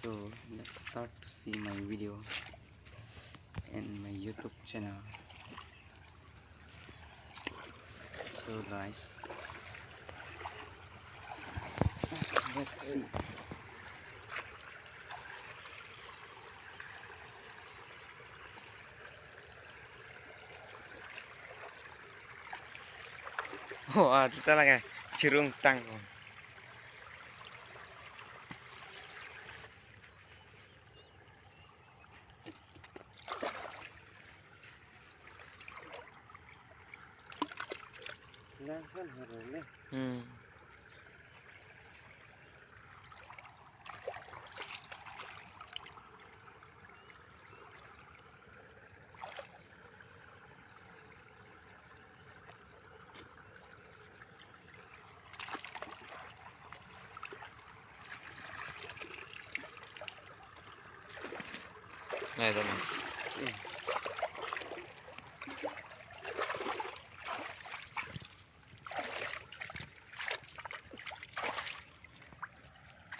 So let's start to see my video in my YouTube channel. So guys, let's see. Oh, itu talaga cirung tang. Nah, itu mah.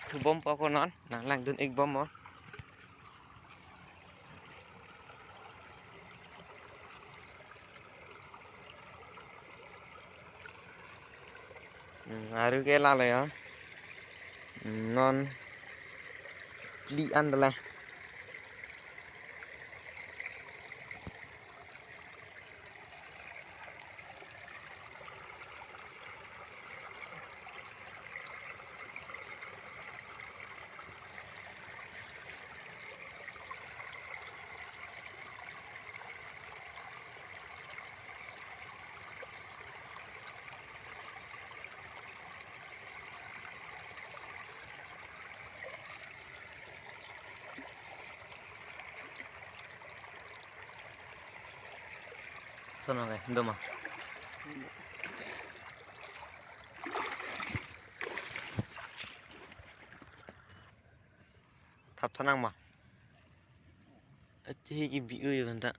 Thu bom pa ko non, nah lang dun ik bom mo. Aru ke la ya. Non li andala. Sono ke, doma. Thap thanang ma. Achi ki bi ui banta.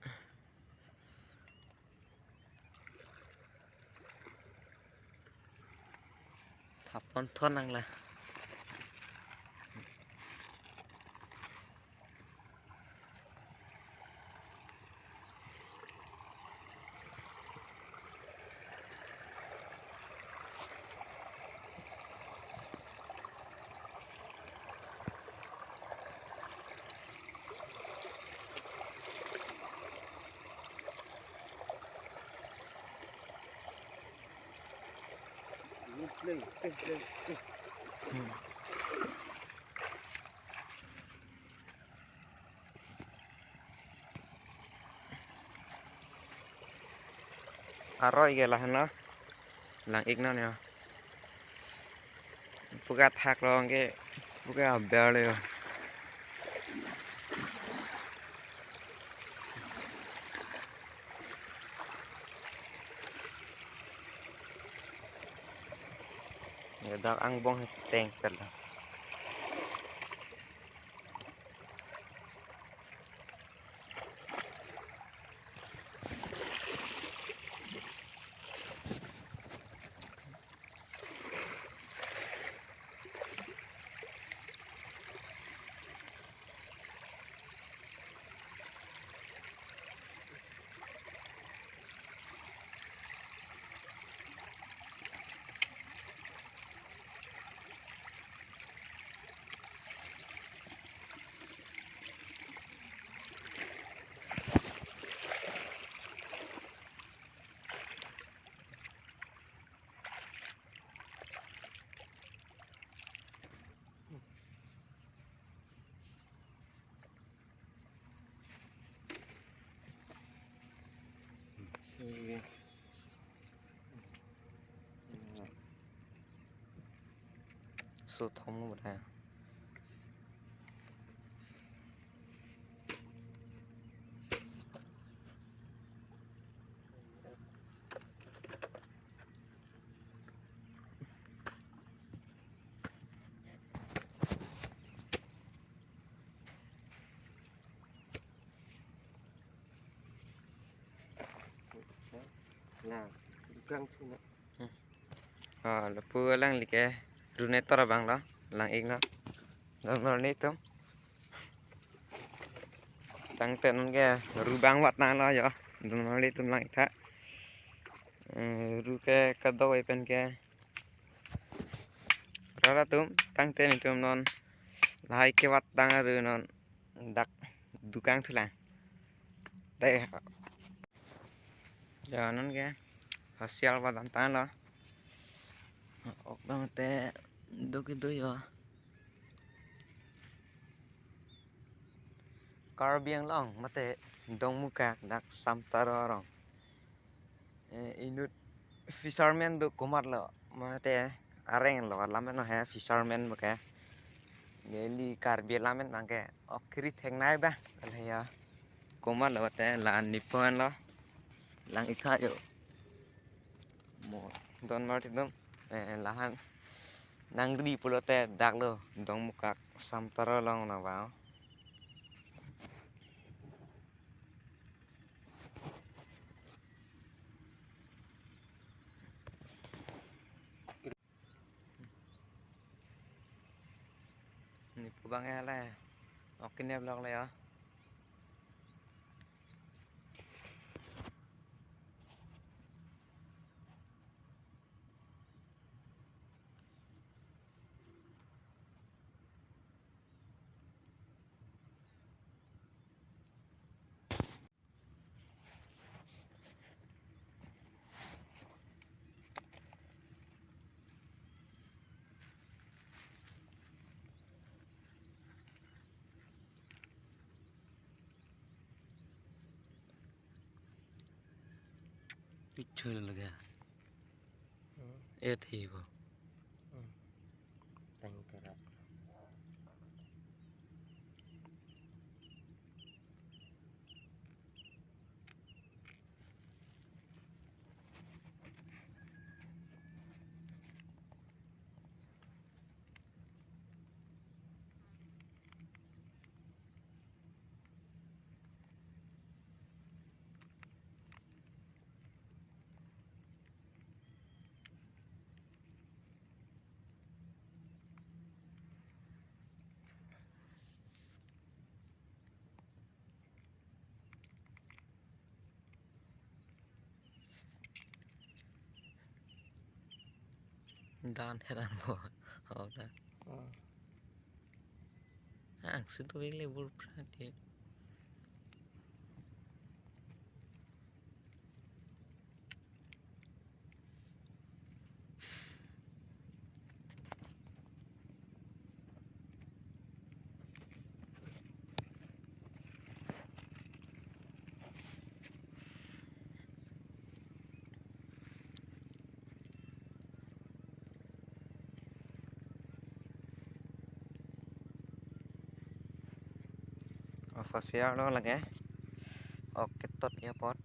Thap pon thanang la. Aroi ke lah no, lang ik no nè. Puka thak rong ke, puka bèo le. Người ta ăn bông teng thật là. Số thông một này. Nah, gang sini. Lepu lang like runetor bang lo, lang ik no. Gambar ni tu. tăng tên cái rubang wat na lo yo dum nó đi tum lại thạ ru cái đôi bên cái đó là tum tăng tên tum non lại cái wat đang rồi non đặt dukang thứ là đây giờ nó cái hasil wat tan lo ok bang te do cái đôi yo Carbiang long mate dong muka dak samtara rong inut fisherman do kumar lo mate areng lo lamen no ha fisherman maka geli Carbiang lamen mangke okri theng nai ba le ya kumar lo te la nipon lo lang ikha yo mo don marti dum lahan nangri pulo te dak lo dong muka samtara long na vào ni pubang ala okin blog le ya picture lगा ए थी वो Tangkara. dan heran bo hoda sudah beli bur prati official đó là cái ok tốt airport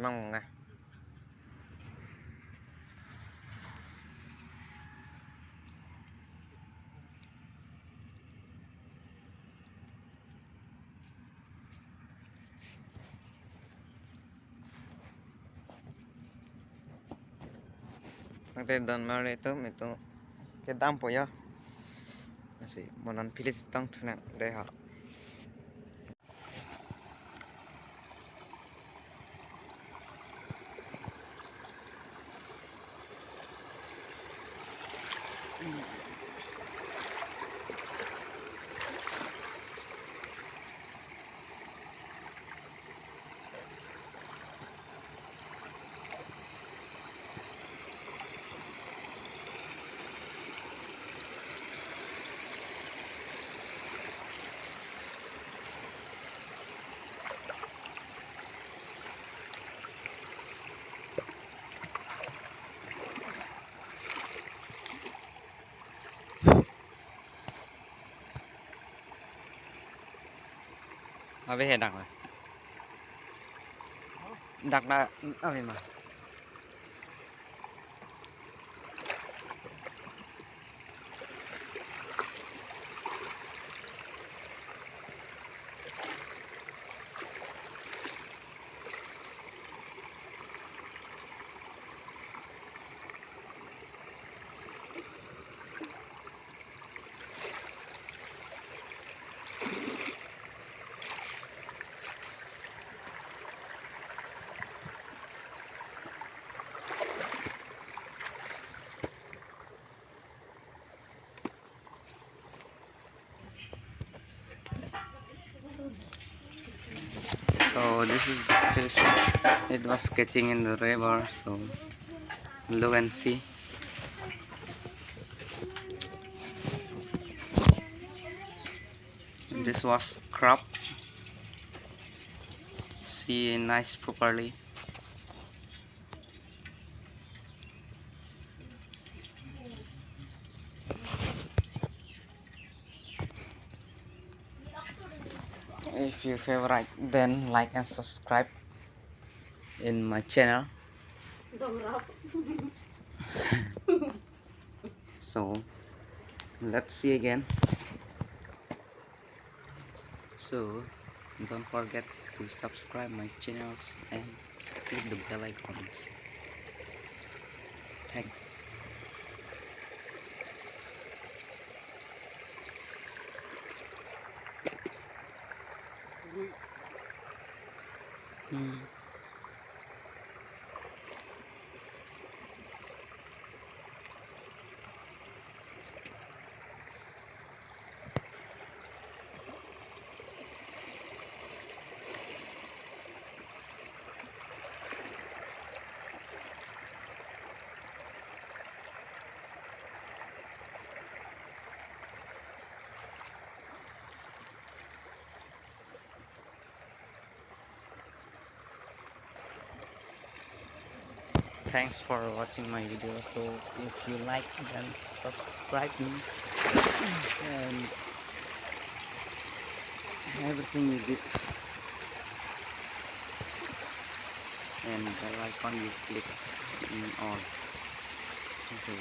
mong nè nanti don mal itu cái dampo ya masih monan pilih tong thuna deh ha về hệ đặc rồi. Đặc là ở bên mà. So this is the fish. It was catching in the river. So look and see. This was crab. See nice properly. If you favorite, then like and subscribe in my channel. So let's see again. So don't forget to subscribe my channels and click the bell icons. Thanks. Thanks for watching my video. So if you like, then subscribe me and everything you did, and bell icon you click in all. Okay.